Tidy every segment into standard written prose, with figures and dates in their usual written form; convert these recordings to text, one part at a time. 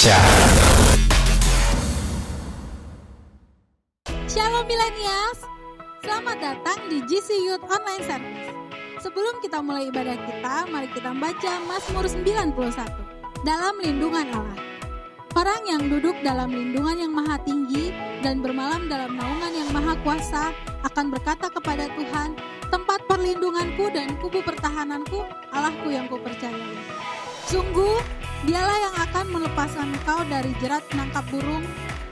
Indonesia. Shalom Millennials, selamat datang di GC Youth Online Service. Sebelum kita mulai ibadah kita, mari kita baca Mazmur 91, dalam lindungan Allah. Orang yang duduk dalam lindungan yang maha tinggi dan bermalam dalam naungan yang maha kuasa akan berkata kepada Tuhan, tempat perlindunganku dan kubu pertahananku, Allahku yang kupercayai. Sungguh, dialah yang akan melepaskan engkau dari jerat penangkap burung,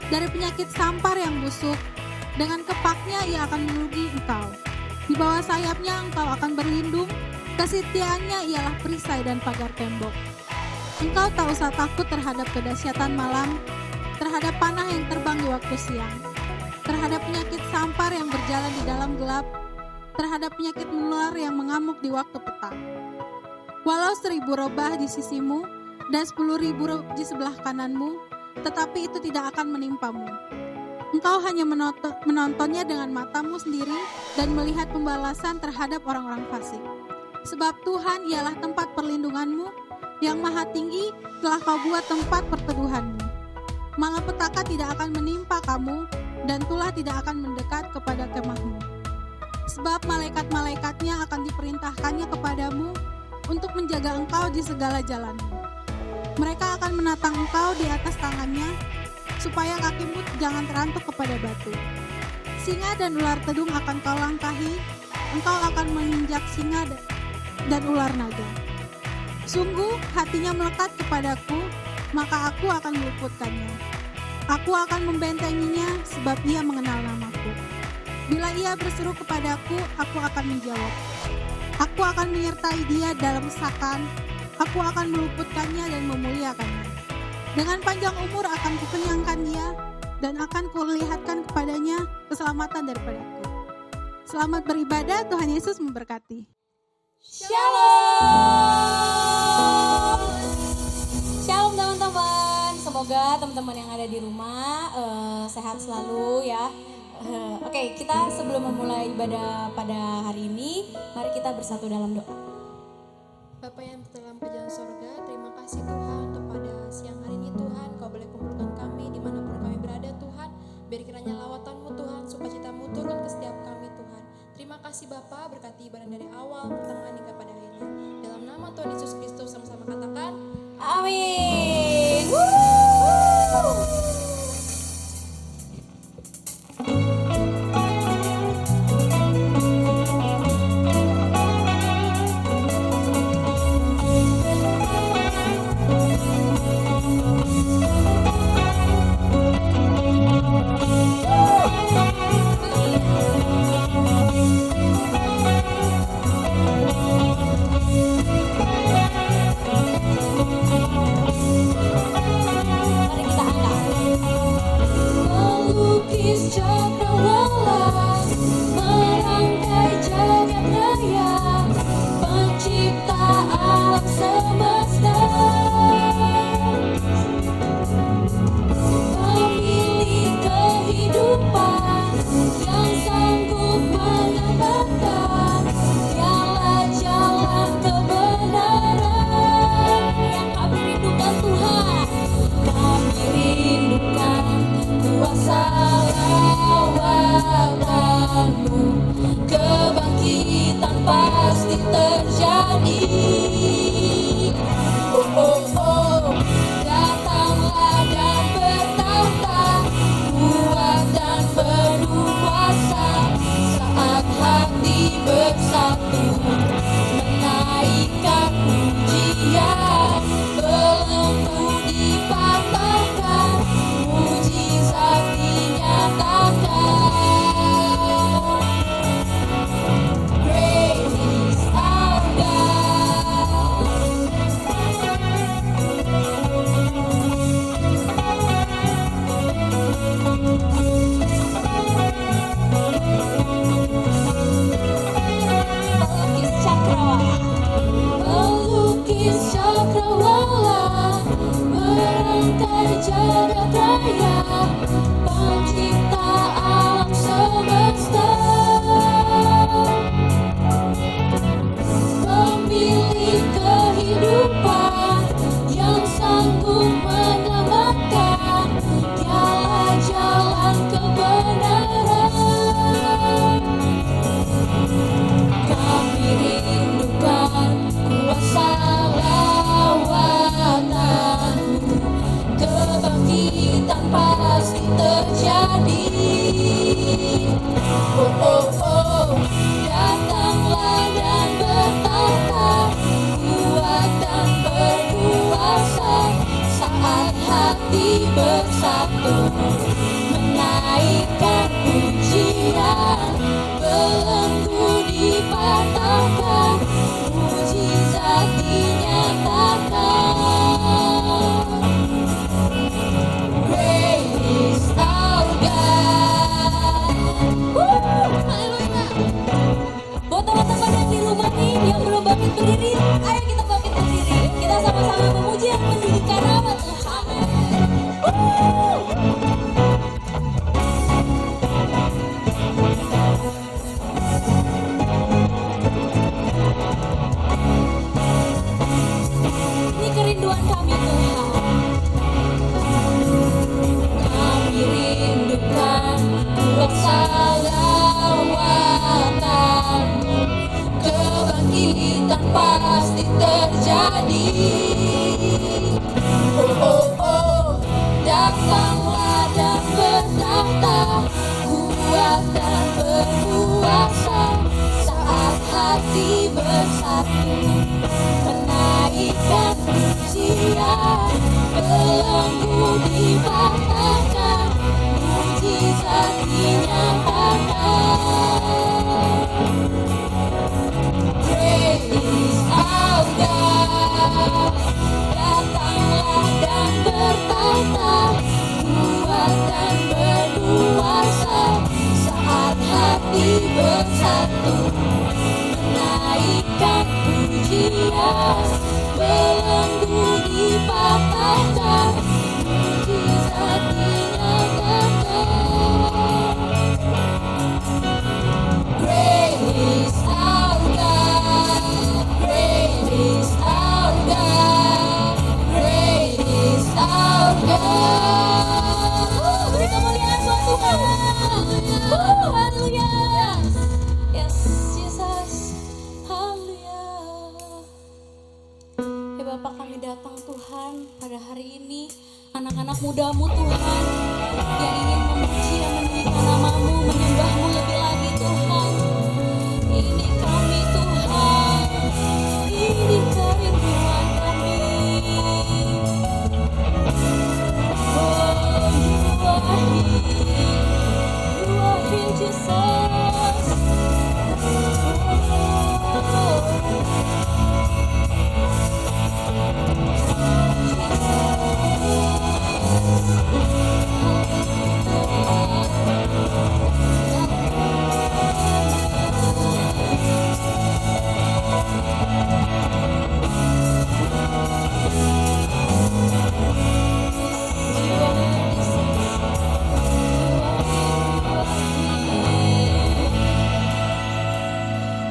dari penyakit sampar yang busuk. Dengan kepaknya ia akan menugi engkau. Di bawah sayapnya engkau akan berlindung, kesetiaannya ialah perisai dan pagar tembok. Engkau tak usah takut terhadap kedahsyatan malam, terhadap panah yang terbang di waktu siang, terhadap penyakit sampar yang berjalan di dalam gelap, terhadap penyakit menular yang mengamuk di waktu petang. Walau 1.000 rebah di sisimu dan 10.000 di sebelah kananmu, tetapi itu tidak akan menimpamu. Engkau hanya menontonnya dengan matamu sendiri dan melihat pembalasan terhadap orang-orang fasik. Sebab Tuhan ialah tempat perlindunganmu, yang maha tinggi telah kau buat tempat perteduhanmu. Malapetaka tidak akan menimpa kamu, dan tulah tidak akan mendekat kepada kemahmu. Sebab malaikat-malaikatnya akan diperintahkannya kepadamu untuk menjaga engkau di segala jalanmu. Mereka akan menatang engkau di atas tangannya, supaya kakimu jangan terantuk kepada batu. Singa dan ular tedung akan kau langkahi, engkau akan menginjak singa dan ular naga. Sungguh hatinya melekat kepadaku, maka aku akan meluputkannya. Aku akan membentenginya sebab ia mengenal namaku. Bila ia berseru kepadaku, aku akan menjawab. Aku akan menyertai dia dalam kesakan, aku akan meluputkannya dan memuliakannya. Dengan panjang umur akan kukenyangkan dia, dan akan kulihatkan kepadanya keselamatan daripadaku. Selamat beribadah, Tuhan Yesus memberkati. Shalom. Shalom teman-teman. Semoga teman-teman yang ada di rumah sehat selalu ya. Oke, kita sebelum memulai ibadah pada hari ini, mari kita bersatu dalam doa. Bapa yang dalam kerajaan sorga, terima kasih Tuhan untuk pada siang hari ini Tuhan, Kau boleh kumpulkan kami dimanapun kami berada Tuhan. Biar kiranya lawatan-Mu Tuhan, sukacita-Mu turun ke setiap kami Tuhan. Terima kasih Bapa, berkati ibadah dari awal, pertengahan hingga pada akhirnya. Dalam nama Tuhan Yesus Kristus sama-sama katakan, Amin. Kebangkitan pasti terjadi. Datanglah dan bertahta, kuat dan berkuasa. Saat hati bersatu, menaikkan pujian. Belenggu dipatahkan, mujizat dinyatakan. Great is our God. Melukis cakrawala, melukis cakrawala, merangkai jagat raya, pencipta alam semesta, pemilik kehidupan yang sanggup menyelamatkan. hati bersatu menaikkan pujian, belenggu dipatahkan, mujizat dinyatakan. Great is our God. Buat teman-teman yang di rumah nih, yang belum bangkit berdiri, ayo kita bangkit berdiri. Kita sama-sama memuji dan meninggikan nama Tuhan. Ini kerinduan kami Tuhan. Kami rindukan kesalawatan-Mu, kebangkitan pasti terjadi. Oh oh oh, datanglah dan bertahta, kuat dan berkuasa, saat hati bersatu menaikkan pujian, belenggu dipatahkan, mujizat dinyatakan. Great is our God. Datanglah dan bertahta, kuat dan berkuasa, saat hati bersatu menaikkan pujian, belenggu dipatahkan, mujizat dinyatakan. Great is our God, great is our God, great is our God. Beri kemuliaan buat Tuhan. Haleluya. Yes, Jesus. Haleluya. Ya Bapa, kami datang Tuhan pada hari ini, anak-anak muda-Mu Tuhan, yang ingin memuji dan meninggikan nama-Mu, menyembah-Mu lebih lagi Tuhan. Ini kami Tuhan, ini kerinduan kami. Oh, You are here Jesus.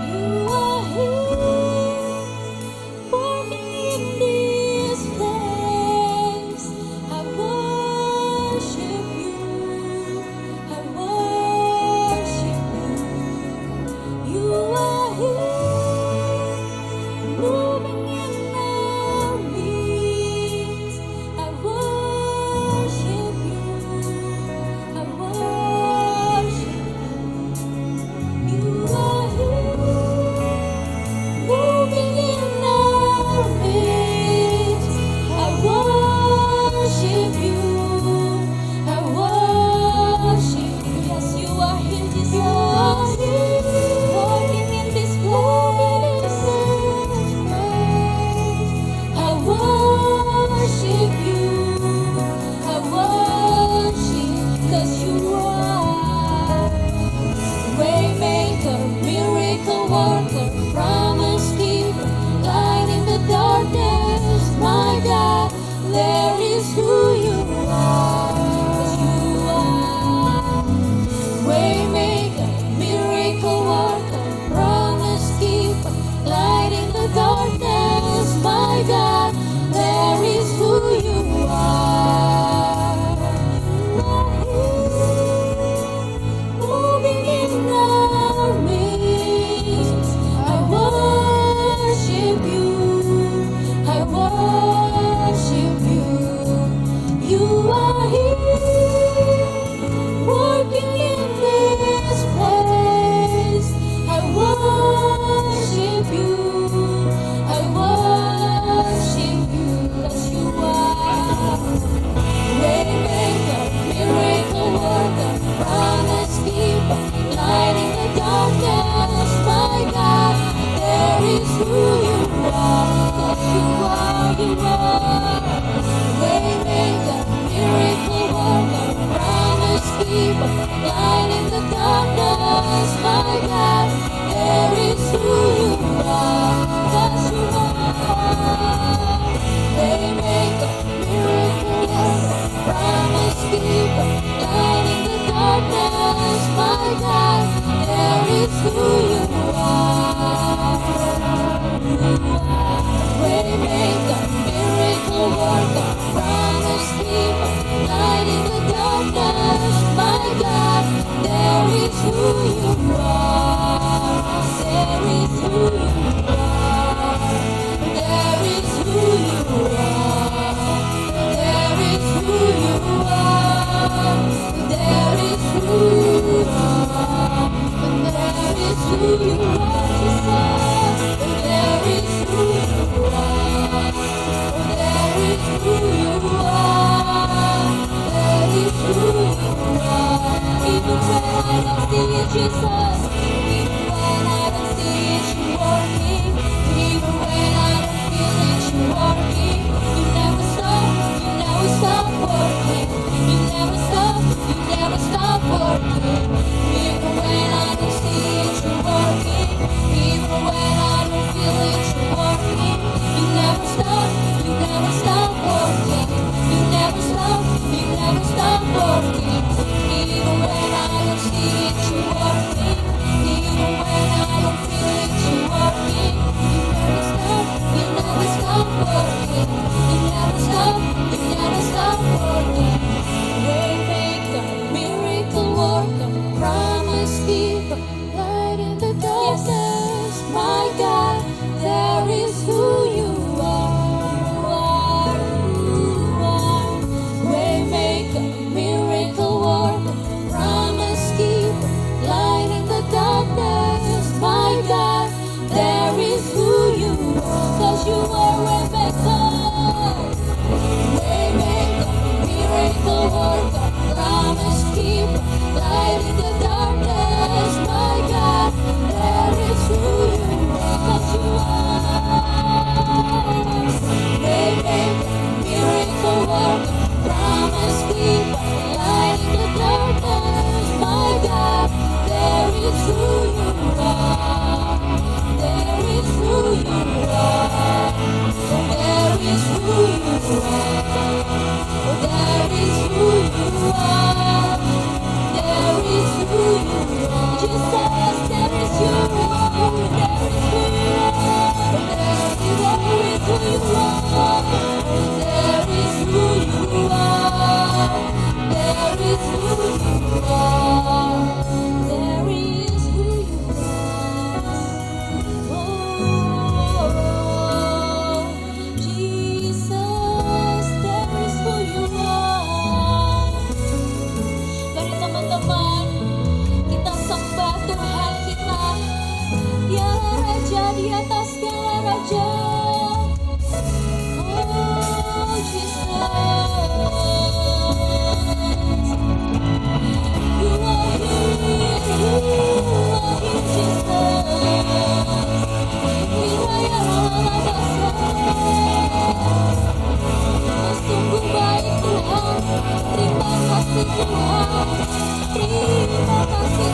You are here, working in this place. I worship You, I worship You. You are here, moving in our midst. I worship You, I worship You. You are here, moving in our midst. I worship You, I worship You. Yes, You are here, Jesus. Walking in this place. I worship You, I worship, 'cause You are Waymaker, miracle worker, promise keeper, light in the darkness. My God, there is who You are. 'Cause You are Waymaker, miracle worker, promise keeper, light in the darkness. My God, there is who You are. You are here, moving in our midst. I worship You, I worship You. You are promise keeper, light in the darkness. My God, there is who you are. There is who you are. There is who you are. There is who you are. There is who you are. There is who you are, Jesus. There is who you are. There is who you are. There is who you are. Even when I don't see it, Jesus. Even when I don't see it, you working. Even when I don't feel it, you working. You never stop. You never stop working. You never stop. You never stop working. Even when I don't see it, you working. Even when I don't feel it, you working. You never stop. You never stop working. You never stop. You never stop working. Even when I don't see it, you working. Even when I don't feel it, you working. You never stop. You never stop working. You never stop. You never stop working. Waymaker, miracle worker, promise keeper, light in the darkness. My God, there is who you are. Waymaker, miracle worker, promise keeper, light in the darkness. My God, there is who you are. 'Cause you are Waymaker. Waymaker, miracle worker, promise keeper, light in the darkness. My God, there is who you are. 'Cause you are. Waymaker, miracle worker, promise keeper, light in the darkness. My God, there is who you are. There is who you are. There is who you are. There is who you are. There is who you are. Jesus, there is who you are. There is who you are. There is who you are. There is who you are. There is who you are. There is who you are. Oh, Jesus, there is who you are. Mari teman-teman, kita sembah Tuhan kita. Dialah Raja di atas segala raja. Oh, Jesus. You are here, Jesus. Sungguh baik Tuhan, terima kasih Tuhan, terima kasih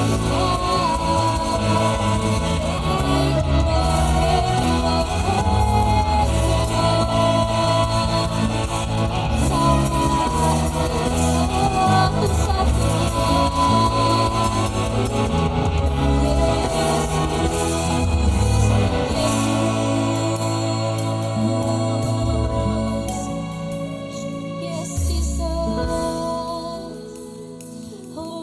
Yes, Jesus. Oh,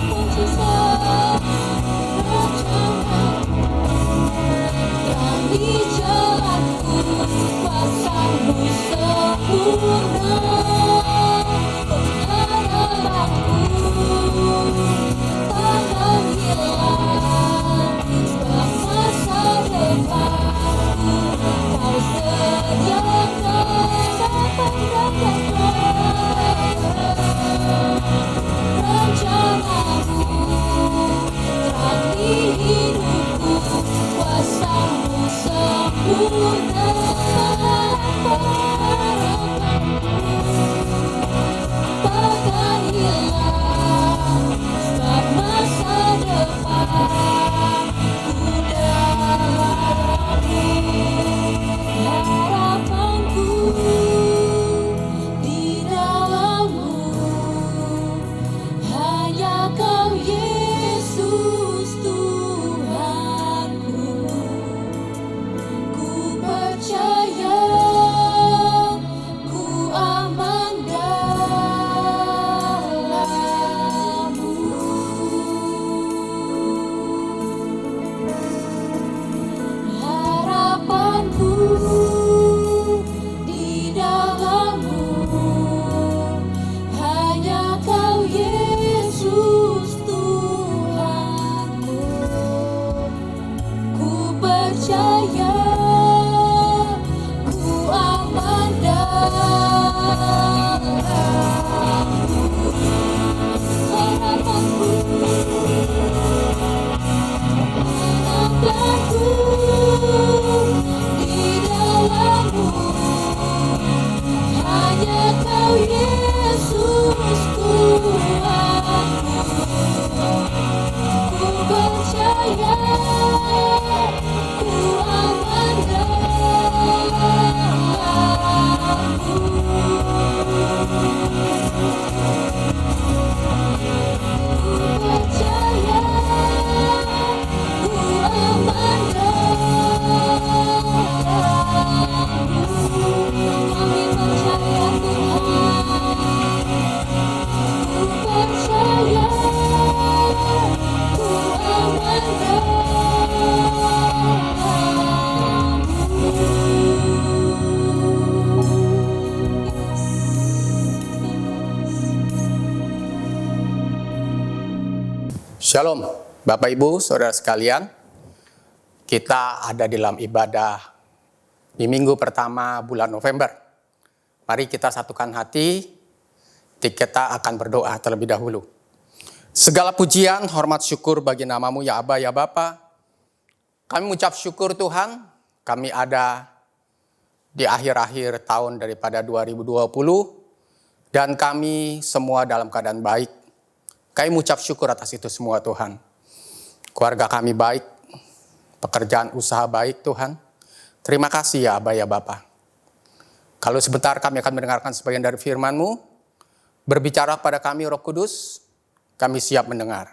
mujizat rencanamu. Terang di jalanku, kuasa-Mu sempurna. Pengharapanku takkan hilang, sebab masa depanku Kau sediakan dapat rencanamu. Terang di hidupku, kuasa-Mu sempurna. Takkan hilang, sebab masa depanku dalam-Mu. Harapanku di dalam-Mu, hanya Kau Yesus Tuhanku. Ku percaya, ku aman dalam-Mu. Harapanku di dalam-Mu, hanya Kau Yesus Tuhanku. Ku percaya, ku aman dalam-Mu. Harapanku di dalam-Mu, hanya Kau Yesus Tuhanku. Ku percaya, ku aman dalam-Mu. Ku percaya, ku aman dalam-Mu. Kami percaya Tuhan. Ku percaya, ku aman Shalom, Bapak Ibu, Saudara sekalian. Kita ada dalam ibadah di minggu pertama bulan November. Mari kita satukan hati, kita akan berdoa terlebih dahulu. Segala pujian, hormat, syukur bagi nama-Mu ya Aba, ya Bapa. Kami mengucap syukur Tuhan, kami ada di akhir-akhir tahun daripada 2020, dan kami semua dalam keadaan baik. Kami mengucap syukur atas itu semua Tuhan. Keluarga kami baik, pekerjaan usaha baik Tuhan. Terima kasih ya Aba ya Bapa. Kalau sebentar kami akan mendengarkan sebagian dari firman-Mu, berbicara pada kami Roh Kudus, kami siap mendengar.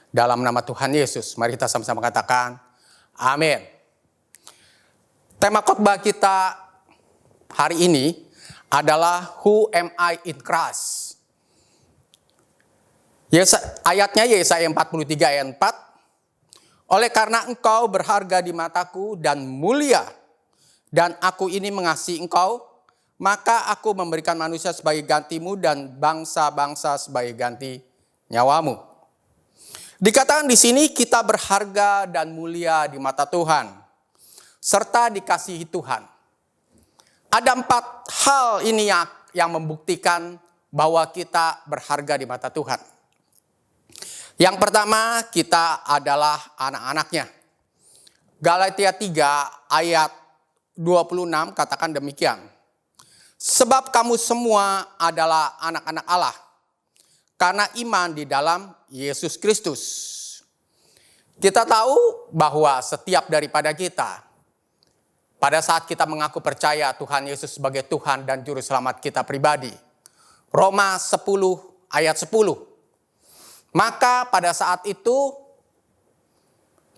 Dalam nama Tuhan Yesus, mari kita sama-sama katakan, amin. Tema khotbah kita hari ini adalah Who am I in Christ? Ayatnya Yesaya 43 ayat 4. Oleh karena engkau berharga di mataku dan mulia, dan aku ini mengasihi engkau, maka aku memberikan manusia sebagai gantimu dan bangsa-bangsa sebagai ganti nyawamu. Dikatakan di sini kita berharga dan mulia di mata Tuhan, serta dikasihi Tuhan. Ada 4 hal ini yang membuktikan bahwa kita berharga di mata Tuhan. Yang pertama, kita adalah anak-anaknya. Galatia 3 ayat 26 katakan demikian. Sebab kamu semua adalah anak-anak Allah, karena iman di dalam Yesus Kristus. Kita tahu bahwa setiap daripada kita, pada saat kita mengaku percaya Tuhan Yesus sebagai Tuhan dan Juru Selamat kita pribadi, Roma 10 ayat 10. Maka pada saat itu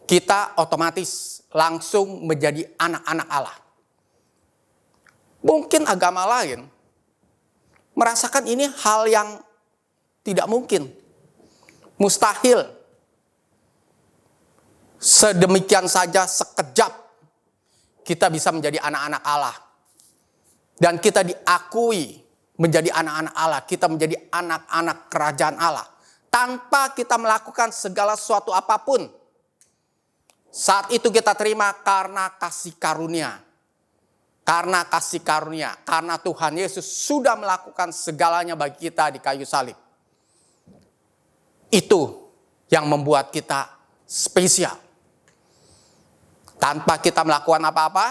kita otomatis langsung menjadi anak-anak Allah. Mungkin agama lain merasakan ini hal yang tidak mungkin. mustahil sedemikian saja sekejap kita bisa menjadi anak-anak Allah. Dan kita diakui menjadi anak-anak Allah. Kita menjadi anak-anak kerajaan Allah. Tanpa kita melakukan segala sesuatu apapun. Saat itu kita terima karena kasih karunia. Karena kasih karunia. Karena Tuhan Yesus sudah melakukan segalanya bagi kita di kayu salib. Itu yang membuat kita spesial. Tanpa kita melakukan apa-apa.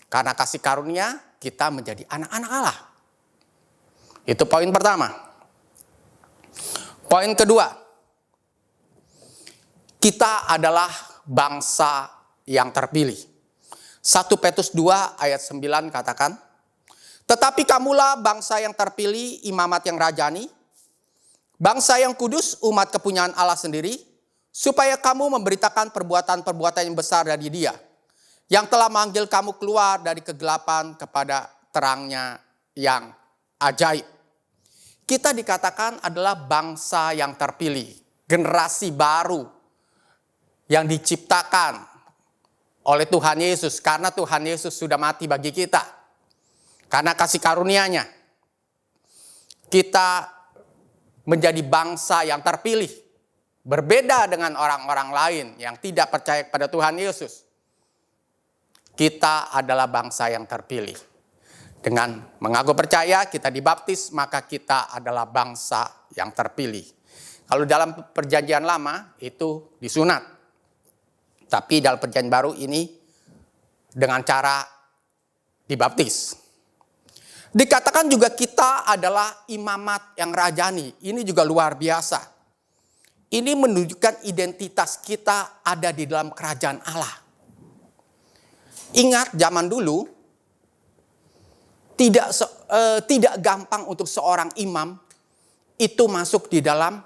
Karena kasih karunia, kita menjadi anak-anak Allah. Itu poin pertama. Poin kedua. Kita adalah bangsa yang terpilih. 1 Petrus 2 ayat 9 katakan, tetapi kamulah bangsa yang terpilih, imamat yang rajani, bangsa yang kudus, umat kepunyaan Allah sendiri, supaya kamu memberitakan perbuatan-perbuatan yang besar dari Dia, yang telah memanggil kamu keluar dari kegelapan kepada terangnya yang ajaib. Kita dikatakan adalah bangsa yang terpilih, generasi baru yang diciptakan oleh Tuhan Yesus, karena Tuhan Yesus sudah mati bagi kita. Karena kasih karunia-Nya, kita menjadi bangsa yang terpilih. Berbeda dengan orang-orang lain yang tidak percaya kepada Tuhan Yesus. Kita adalah bangsa yang terpilih. Dengan mengaku percaya, kita dibaptis, maka kita adalah bangsa yang terpilih. Kalau dalam perjanjian lama, itu disunat. Tapi dalam perjanjian baru ini dengan cara dibaptis. Dikatakan juga kita adalah imamat yang rajani. Ini juga luar biasa. Ini menunjukkan identitas kita ada di dalam kerajaan Allah. Ingat zaman dulu, tidak gampang untuk seorang imam itu masuk di dalam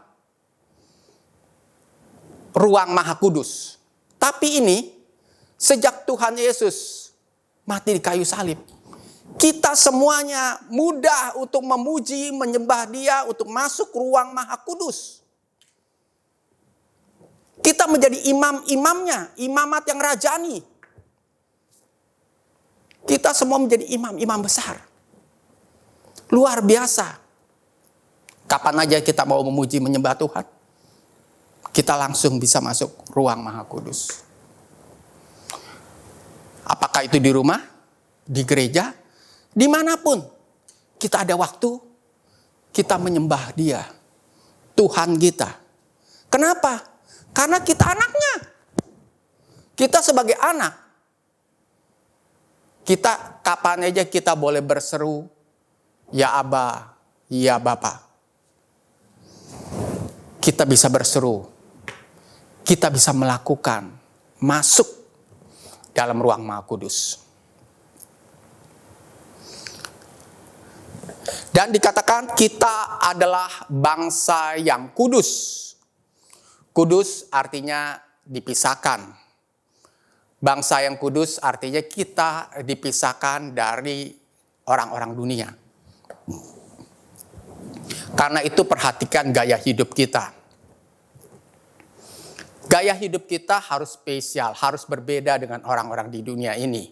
ruang Maha Kudus. Tapi ini, sejak Tuhan Yesus mati di kayu salib, kita semuanya mudah untuk memuji, menyembah Dia, untuk masuk ruang Maha Kudus. Kita menjadi imam-imamnya, imamat yang rajani. Kita semua menjadi imam-imam besar. Luar biasa. Kapan aja kita mau memuji, menyembah Tuhan, kita langsung bisa masuk ruang Maha Kudus. Apakah itu di rumah, di gereja, dimanapun kita ada waktu, kita menyembah Dia, Tuhan kita. Kenapa? Karena kita anaknya. Kita sebagai anak, kita kapan aja kita boleh berseru, ya Aba, ya Bapa. Kita bisa berseru. Kita bisa melakukan, masuk dalam ruang Maha Kudus. Dan dikatakan kita adalah bangsa yang kudus. Kudus artinya dipisahkan. Bangsa yang kudus artinya kita dipisahkan dari orang-orang dunia. Karena itu perhatikan gaya hidup kita. Gaya hidup kita harus spesial, harus berbeda dengan orang-orang di dunia ini.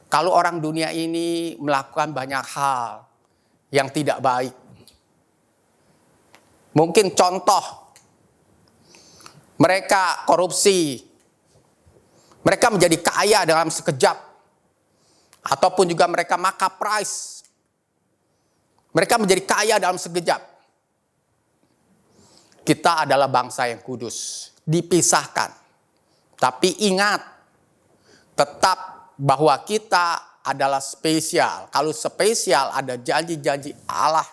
Kalau orang dunia ini melakukan banyak hal yang tidak baik. Mungkin contoh, mereka korupsi, mereka menjadi kaya dalam sekejap. Ataupun juga mereka markup price. Mereka menjadi kaya dalam sekejap. Kita adalah bangsa yang kudus. Dipisahkan. Tapi ingat, tetap bahwa kita adalah spesial. Kalau spesial, ada janji-janji Allah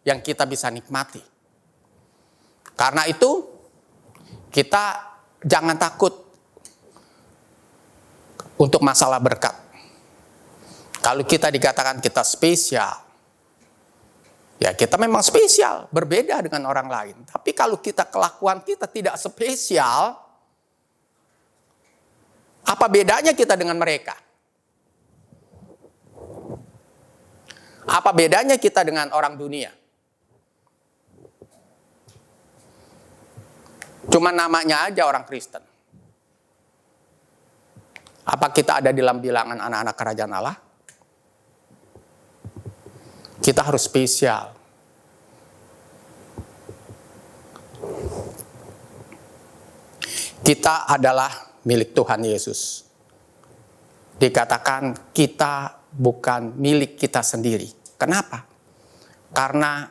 yang kita bisa nikmati. Karena itu, kita jangan takut untuk masalah berkat. Kalau kita dikatakan kita spesial, ya kita memang spesial, berbeda dengan orang lain. Tapi kalau kita kelakuan kita tidak spesial, apa bedanya kita dengan mereka? Apa bedanya kita dengan orang dunia? Cuma namanya aja orang Kristen. Apa kita ada dalam bilangan anak-anak kerajaan Allah? Kita harus spesial. Kita adalah milik Tuhan Yesus. Dikatakan kita bukan milik kita sendiri. Kenapa? Karena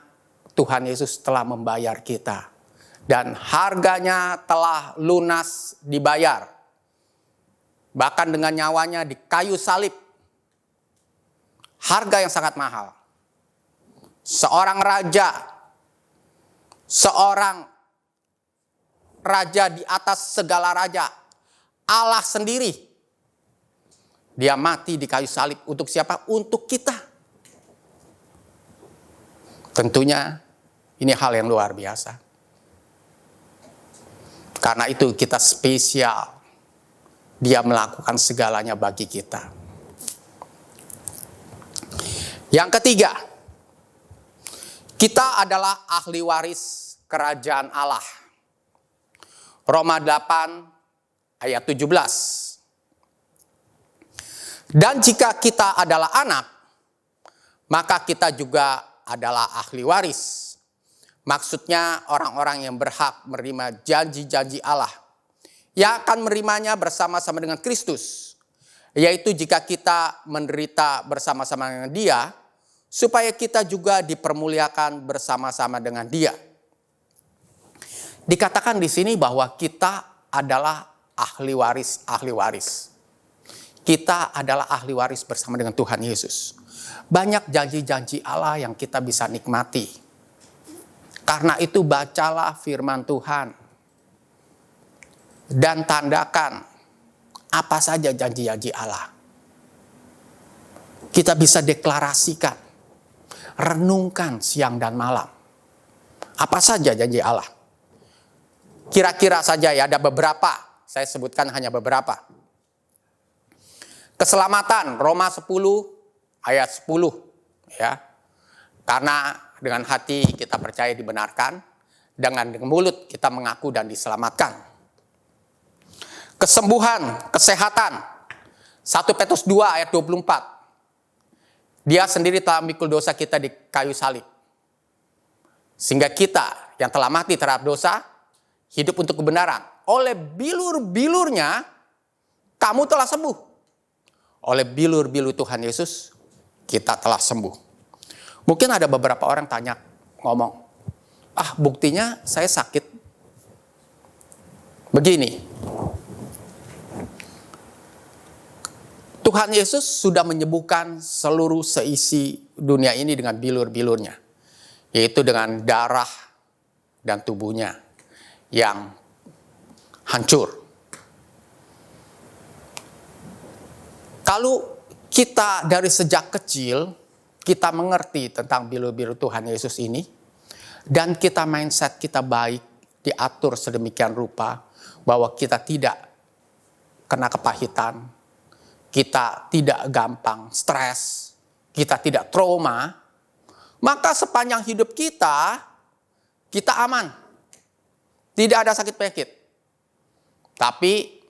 Tuhan Yesus telah membayar kita. Dan harganya telah lunas dibayar. Bahkan dengan nyawanya di kayu salib. Harga yang sangat mahal. Seorang raja di atas segala raja, Allah sendiri, dia mati di kayu salib untuk siapa? Untuk kita. Tentunya ini hal yang luar biasa. Karena itu kita spesial. Dia melakukan segalanya bagi kita. Yang ketiga, kita adalah ahli waris kerajaan Allah. Roma 8 ayat 17. Dan jika kita adalah anak, maka kita juga adalah ahli waris. Maksudnya orang-orang yang berhak menerima janji-janji Allah, yang akan menerimanya bersama-sama dengan Kristus. Yaitu jika kita menderita bersama-sama dengan Dia, supaya kita juga dipermuliakan bersama-sama dengan Dia. Dikatakan di sini bahwa kita adalah ahli waris. Kita adalah ahli waris bersama dengan Tuhan Yesus. Banyak janji-janji Allah yang kita bisa nikmati. Karena itu bacalah firman Tuhan. Dan tandakan apa saja janji-janji Allah. Kita bisa deklarasikan. Renungkan siang dan malam. Apa saja janji Allah. Kira-kira saja ya, ada beberapa. Saya sebutkan hanya beberapa. Keselamatan, Roma 10 ayat 10. Ya. Karena dengan hati kita percaya dibenarkan, dengan mulut kita mengaku dan diselamatkan. Kesembuhan, kesehatan, 1 Petrus 2 ayat 24. Dia sendiri telah memikul dosa kita di kayu salib. Sehingga kita yang telah mati terhadap dosa, hidup untuk kebenaran. Oleh bilur-bilurnya, kamu telah sembuh. Oleh bilur-bilur Tuhan Yesus, kita telah sembuh. Mungkin ada beberapa orang ngomong, buktinya saya sakit. Begini, Tuhan Yesus sudah menyembuhkan seluruh seisi dunia ini dengan bilur-bilurnya. Yaitu dengan darah dan tubuhnya yang hancur. Kalau kita dari sejak kecil, kita mengerti tentang bilur-bilur Tuhan Yesus ini, dan kita mindset kita baik, diatur sedemikian rupa, bahwa kita tidak kena kepahitan, kita tidak gampang stres, kita tidak trauma, maka sepanjang hidup kita aman. Tidak ada sakit penyakit. Tapi,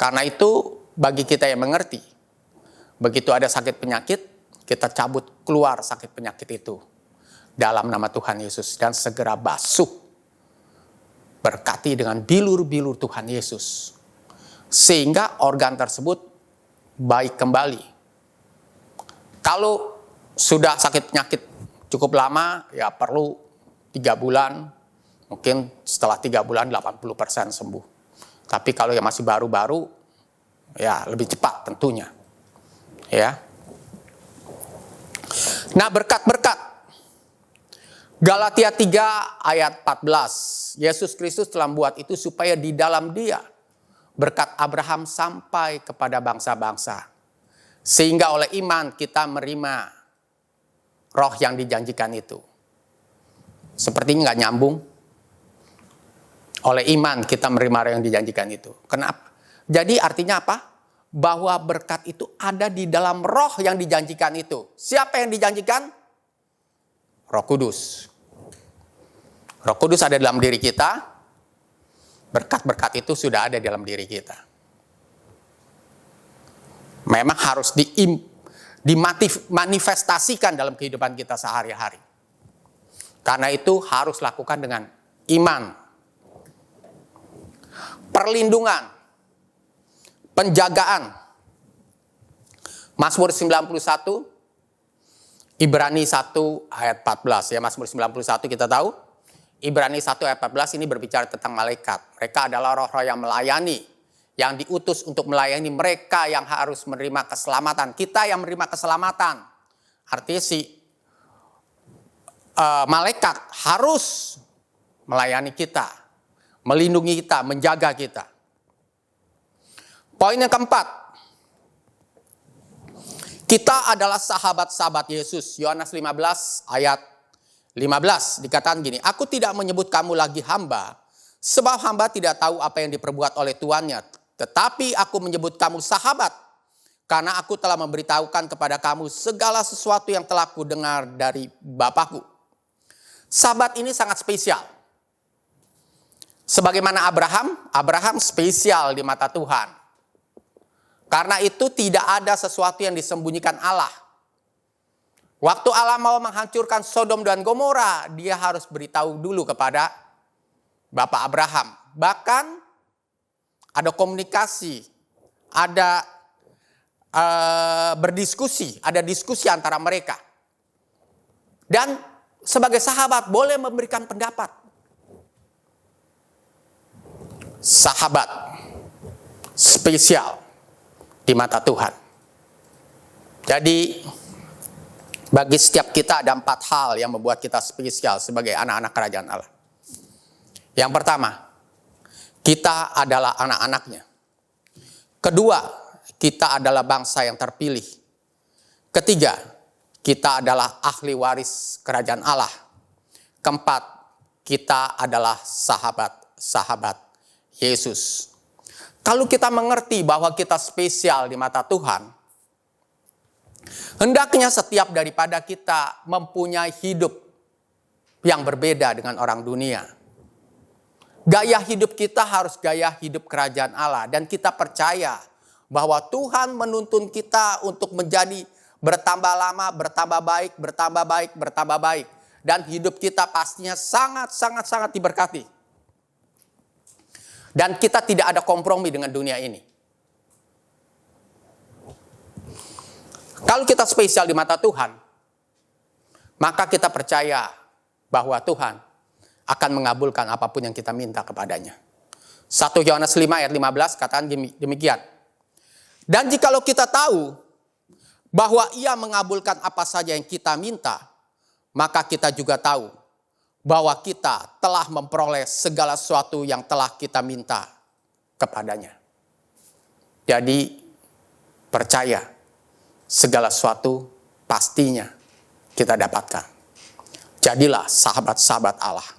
karena itu bagi kita yang mengerti, begitu ada sakit penyakit, kita cabut keluar sakit penyakit itu dalam nama Tuhan Yesus dan segera basuh, berkati dengan bilur-bilur Tuhan Yesus, sehingga organ tersebut baik kembali. Kalau sudah sakit penyakit cukup lama, ya perlu 3 bulan, mungkin setelah 3 bulan 80% sembuh. Tapi kalau yang masih baru-baru, ya lebih cepat tentunya. Ya. Nah, berkat-berkat. Galatia 3 ayat 14. Yesus Kristus telah membuat itu supaya di dalam Dia berkat Abraham sampai kepada bangsa-bangsa. Sehingga oleh iman kita menerima roh yang dijanjikan itu. Seperti nggak nyambung. Oleh iman kita menerima roh yang dijanjikan itu. Kenapa? Jadi artinya apa? Bahwa berkat itu ada di dalam roh yang dijanjikan itu. Siapa yang dijanjikan? Roh Kudus. Roh Kudus ada dalam diri kita. Berkat-berkat itu sudah ada dalam diri kita. Memang harus dimanifestasikan dalam kehidupan kita sehari-hari. Karena itu harus lakukan dengan iman, perlindungan, penjagaan. Mazmur 91, Ibrani 1 ayat 14. Ya, Mazmur 91 kita tahu. Ibrani 1 ayat 14 ini berbicara tentang malaikat. Mereka adalah roh-roh yang melayani, yang diutus untuk melayani mereka yang harus menerima keselamatan. Kita yang menerima keselamatan. Artinya malaikat harus melayani kita, melindungi kita, menjaga kita. Poin yang keempat, kita adalah sahabat-sahabat Yesus. Yohanes 15 ayat 15 dikatakan gini, aku tidak menyebut kamu lagi hamba, sebab hamba tidak tahu apa yang diperbuat oleh tuannya. Tetapi aku menyebut kamu sahabat, karena aku telah memberitahukan kepada kamu segala sesuatu yang telah kudengar dari Bapakku. Sahabat ini sangat spesial. Sebagaimana Abraham spesial di mata Tuhan. Karena itu tidak ada sesuatu yang disembunyikan Allah. Waktu Allah mau menghancurkan Sodom dan Gomora, dia harus beritahu dulu kepada Bapak Abraham. Bahkan ada komunikasi, ada berdiskusi, ada diskusi antara mereka. Dan sebagai sahabat boleh memberikan pendapat. Sahabat spesial di mata Tuhan. Jadi bagi setiap kita ada 4 hal yang membuat kita spesial sebagai anak-anak kerajaan Allah. Yang pertama, kita adalah anak-anaknya. Kedua, kita adalah bangsa yang terpilih. Ketiga, kita adalah ahli waris kerajaan Allah. Keempat, kita adalah sahabat-sahabat Yesus. Kalau kita mengerti bahwa kita spesial di mata Tuhan, hendaknya setiap daripada kita mempunyai hidup yang berbeda dengan orang dunia. Gaya hidup kita harus gaya hidup kerajaan Allah. Dan kita percaya bahwa Tuhan menuntun kita untuk menjadi bertambah lama, bertambah baik, bertambah baik, bertambah baik. Dan hidup kita pastinya sangat diberkati. Dan kita tidak ada kompromi dengan dunia ini. Kalau kita spesial di mata Tuhan, maka kita percaya bahwa Tuhan akan mengabulkan apapun yang kita minta kepadanya. 1 Yohanes 5 ayat 15 katakan demikian. Dan jikalau kita tahu bahwa Ia mengabulkan apa saja yang kita minta, maka kita juga tahu bahwa kita telah memperoleh segala sesuatu yang telah kita minta kepadanya. Jadi percaya, segala sesuatu pastinya kita dapatkan. Jadilah sahabat-sahabat Allah.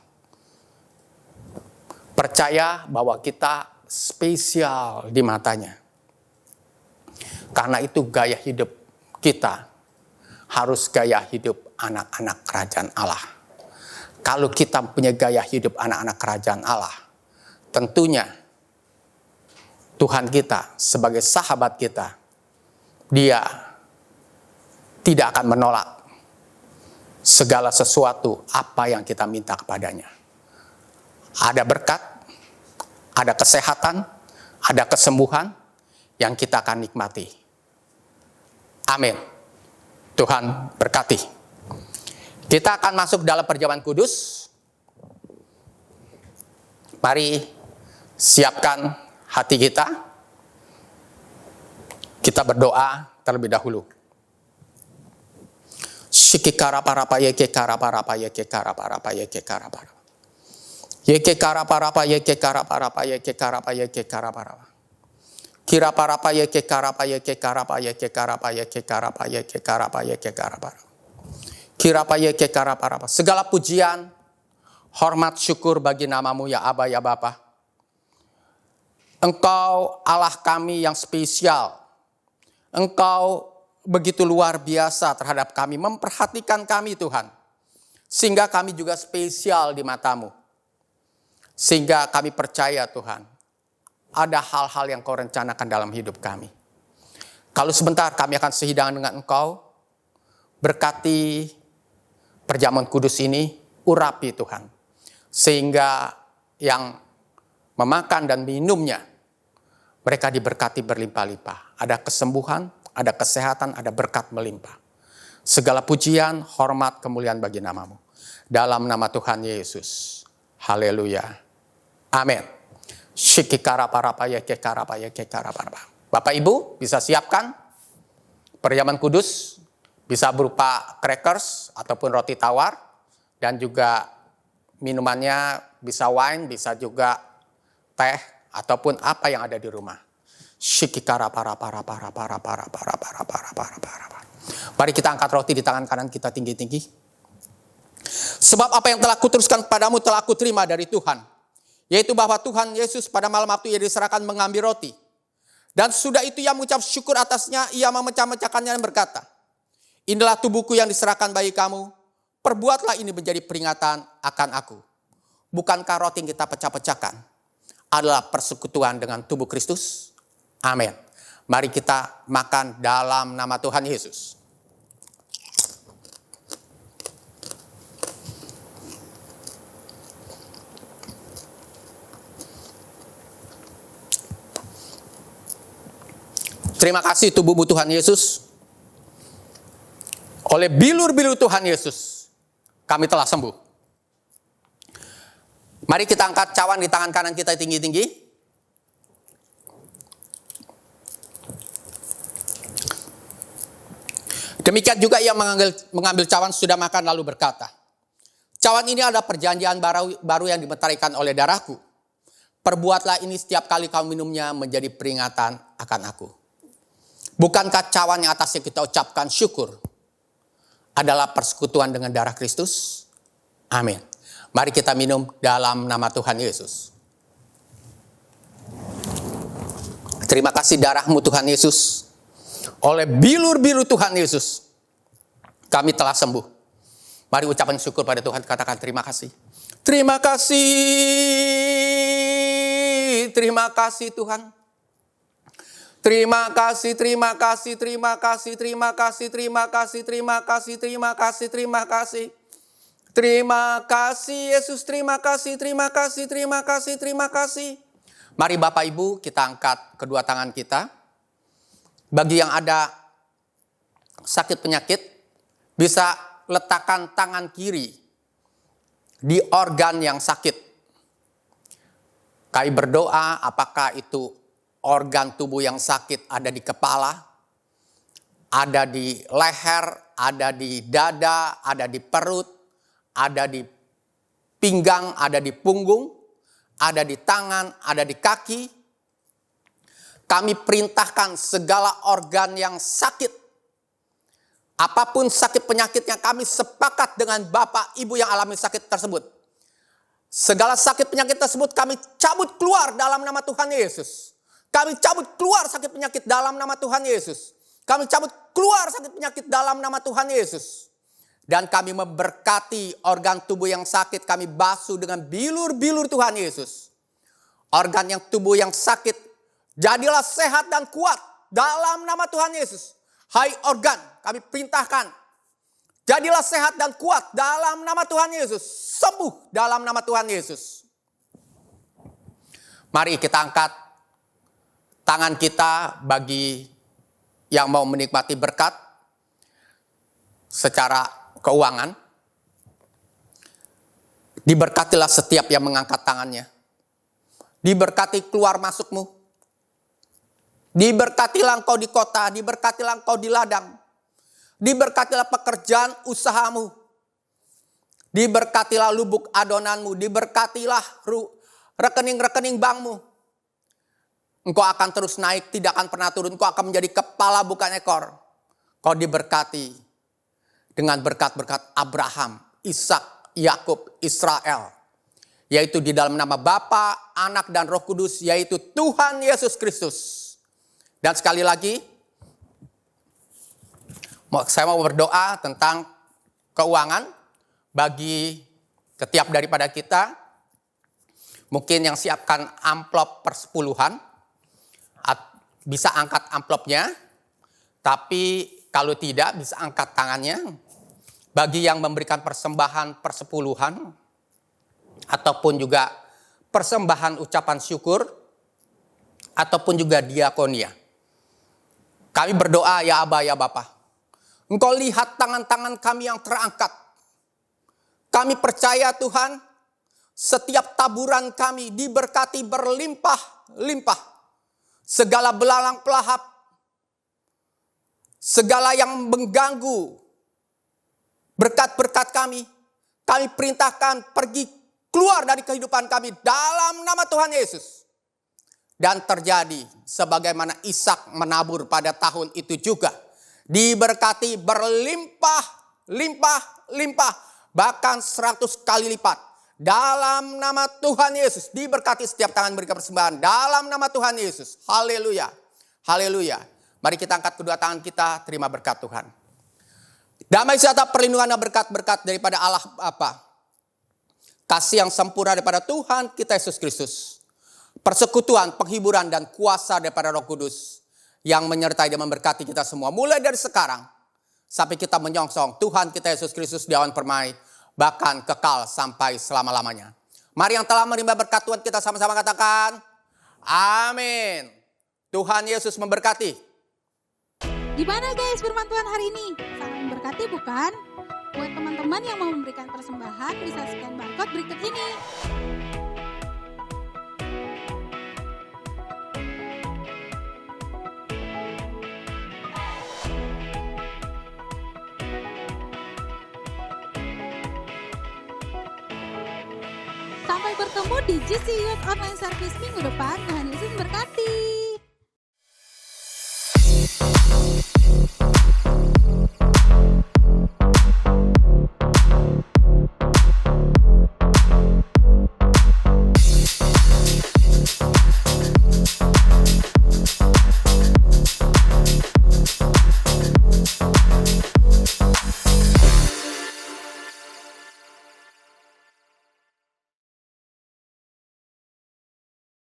Percaya bahwa kita spesial di matanya. Karena itu gaya hidup kita harus gaya hidup anak-anak kerajaan Allah. Kalau kita punya gaya hidup anak-anak kerajaan Allah, tentunya Tuhan kita sebagai sahabat kita, Dia tidak akan menolak segala sesuatu apa yang kita minta kepadanya. Ada berkat, ada kesehatan, ada kesembuhan yang kita akan nikmati. Amin. Tuhan berkati. Kita akan masuk dalam perjamuan kudus. Mari siapkan hati kita. Kita berdoa terlebih dahulu. Shikikara para pa yeke kara para pa yeke kara para pa yeke kara para. Yeke kara para pa yeke kara para pa yeke kara pa yeke kara para. Kira para pa yeke kara pa yeke kara pa yeke kara pa yeke kara pa yeke kara pa yeke kara para. Kira pa yeke kara para. Segala pujian, hormat, syukur bagi namamu ya Aba ya Bapa. Engkau Allah kami yang spesial. Engkau begitu luar biasa terhadap kami, memperhatikan kami Tuhan. Sehingga kami juga spesial di matamu. Sehingga kami percaya Tuhan, ada hal-hal yang Kau rencanakan dalam hidup kami. Kalau sebentar kami akan sehidangan dengan Engkau, berkati perjamuan kudus ini, urapi Tuhan. Sehingga yang memakan dan minumnya, mereka diberkati berlimpah-limpah. Ada kesembuhan, ada kesehatan, ada berkat melimpah. Segala pujian, hormat, kemuliaan bagi nama-Mu. Dalam nama Tuhan Yesus. Haleluya. Amin. Bapak Ibu bisa siapkan perjamuan kudus. Bisa berupa crackers ataupun roti tawar. Dan juga minumannya bisa wine, bisa juga teh. Ataupun apa yang ada di rumah. Mari kita angkat roti di tangan kanan kita tinggi-tinggi. Sebab apa yang telah kuteruskan padamu telah kuterima dari Tuhan. Yaitu bahwa Tuhan Yesus pada malam waktu ia diserahkan mengambil roti. Dan sudah itu ia mengucap syukur atasnya, ia memecah-mecahkannya dan berkata, inilah tubuhku yang diserahkan bagi kamu, perbuatlah ini menjadi peringatan akan aku. Bukankah roti yang kita pecah-pecahkan adalah persekutuan dengan tubuh Kristus? Amin. Mari kita makan dalam nama Tuhan Yesus. Terima kasih tubuhmu Tuhan Yesus. Oleh bilur-bilur Tuhan Yesus, kami telah sembuh. Mari kita angkat cawan di tangan kanan kita tinggi-tinggi. Demikian juga ia mengambil cawan sudah makan lalu berkata, cawan ini adalah perjanjian baru yang dimeteraikan oleh darahku. Perbuatlah ini setiap kali kau minumnya menjadi peringatan akan aku. Bukankah cawan yang atasnya kita ucapkan syukur adalah persekutuan dengan darah Kristus? Amin. Mari kita minum dalam nama Tuhan Yesus. Terima kasih darah-Mu Tuhan Yesus. Oleh bilur-bilur Tuhan Yesus, kami telah sembuh. Mari ucapan syukur pada Tuhan, katakan terima kasih. Terima kasih. Terima kasih Tuhan. Terima kasih, terima kasih, terima kasih, terima kasih, terima kasih, terima kasih, terima kasih, terima kasih. Terima kasih Yesus, terima kasih, terima kasih, terima kasih, terima kasih. Mari Bapak Ibu kita angkat kedua tangan kita. Bagi yang ada sakit penyakit, bisa letakkan tangan kiri di organ yang sakit. Kami berdoa apakah itu organ tubuh yang sakit ada di kepala, ada di leher, ada di dada, ada di perut, ada di pinggang, ada di punggung, ada di tangan, ada di kaki. Kami perintahkan segala organ yang sakit, apapun sakit penyakitnya, kami sepakat dengan Bapak Ibu yang alami sakit tersebut. Segala sakit penyakit tersebut kami cabut keluar dalam nama Tuhan Yesus. Kami cabut keluar sakit penyakit dalam nama Tuhan Yesus. Kami cabut keluar sakit penyakit dalam nama Tuhan Yesus. Dan kami memberkati organ tubuh yang sakit, kami basuh dengan bilur-bilur Tuhan Yesus. Organ yang tubuh yang sakit, jadilah sehat dan kuat dalam nama Tuhan Yesus. Hai organ, kami perintahkan, jadilah sehat dan kuat dalam nama Tuhan Yesus. Sembuh dalam nama Tuhan Yesus. Mari kita angkat tangan kita bagi yang mau menikmati berkat secara keuangan. Diberkatilah setiap yang mengangkat tangannya. Diberkati keluar masukmu. Diberkatilah engkau di kota, diberkatilah engkau di ladang. Diberkatilah pekerjaan usahamu. Diberkatilah lubuk adonanmu, diberkatilah rekening-rekening bankmu. Engkau akan terus naik, tidak akan pernah turun. Engkau akan menjadi kepala bukan ekor. Kau diberkati dengan berkat-berkat Abraham, Ishak, Yakub, Israel. Yaitu di dalam nama Bapa, Anak, dan Roh Kudus, yaitu Tuhan Yesus Kristus. Dan sekali lagi, saya mau berdoa tentang keuangan bagi setiap daripada kita. Mungkin yang siapkan amplop persepuluhan, bisa angkat amplopnya. Tapi kalau tidak bisa angkat tangannya. Bagi yang memberikan persembahan persepuluhan, ataupun juga persembahan ucapan syukur, ataupun juga diakonia. Kami berdoa, ya Aba, ya Bapa. Engkau lihat tangan-tangan kami yang terangkat. Kami percaya Tuhan, setiap taburan kami diberkati berlimpah-limpah. Segala belalang pelahap, segala yang mengganggu berkat-berkat kami perintahkan pergi keluar dari kehidupan kami dalam nama Tuhan Yesus. Dan terjadi sebagaimana Ishak menabur pada tahun itu juga. Diberkati berlimpah-limpah, bahkan 100 kali lipat. Dalam nama Tuhan Yesus, diberkati setiap tangan berikan persembahan. Dalam nama Tuhan Yesus, haleluya, haleluya. Mari kita angkat kedua tangan kita, terima berkat Tuhan. Damai serta perlindungan dan berkat-berkat daripada Allah Bapa. Kasih yang sempurna daripada Tuhan kita Yesus Kristus. Persekutuan, penghiburan, dan kuasa daripada Roh Kudus yang menyertai dan memberkati kita semua. Mulai dari sekarang sampai kita menyongsong Tuhan kita Yesus Kristus di awan permai, bahkan kekal sampai selama-lamanya. Mari yang telah menerima berkat Tuhan kita sama-sama katakan, amin. Tuhan Yesus memberkati. Gimana guys firman Tuhan hari ini? Sangat memberkati bukan? Buat teman-teman yang mau memberikan persembahan bisa scan barcode berikut ini. Sampai bertemu di GC Youth Online Service minggu depan. Tuhan Yesus berkati.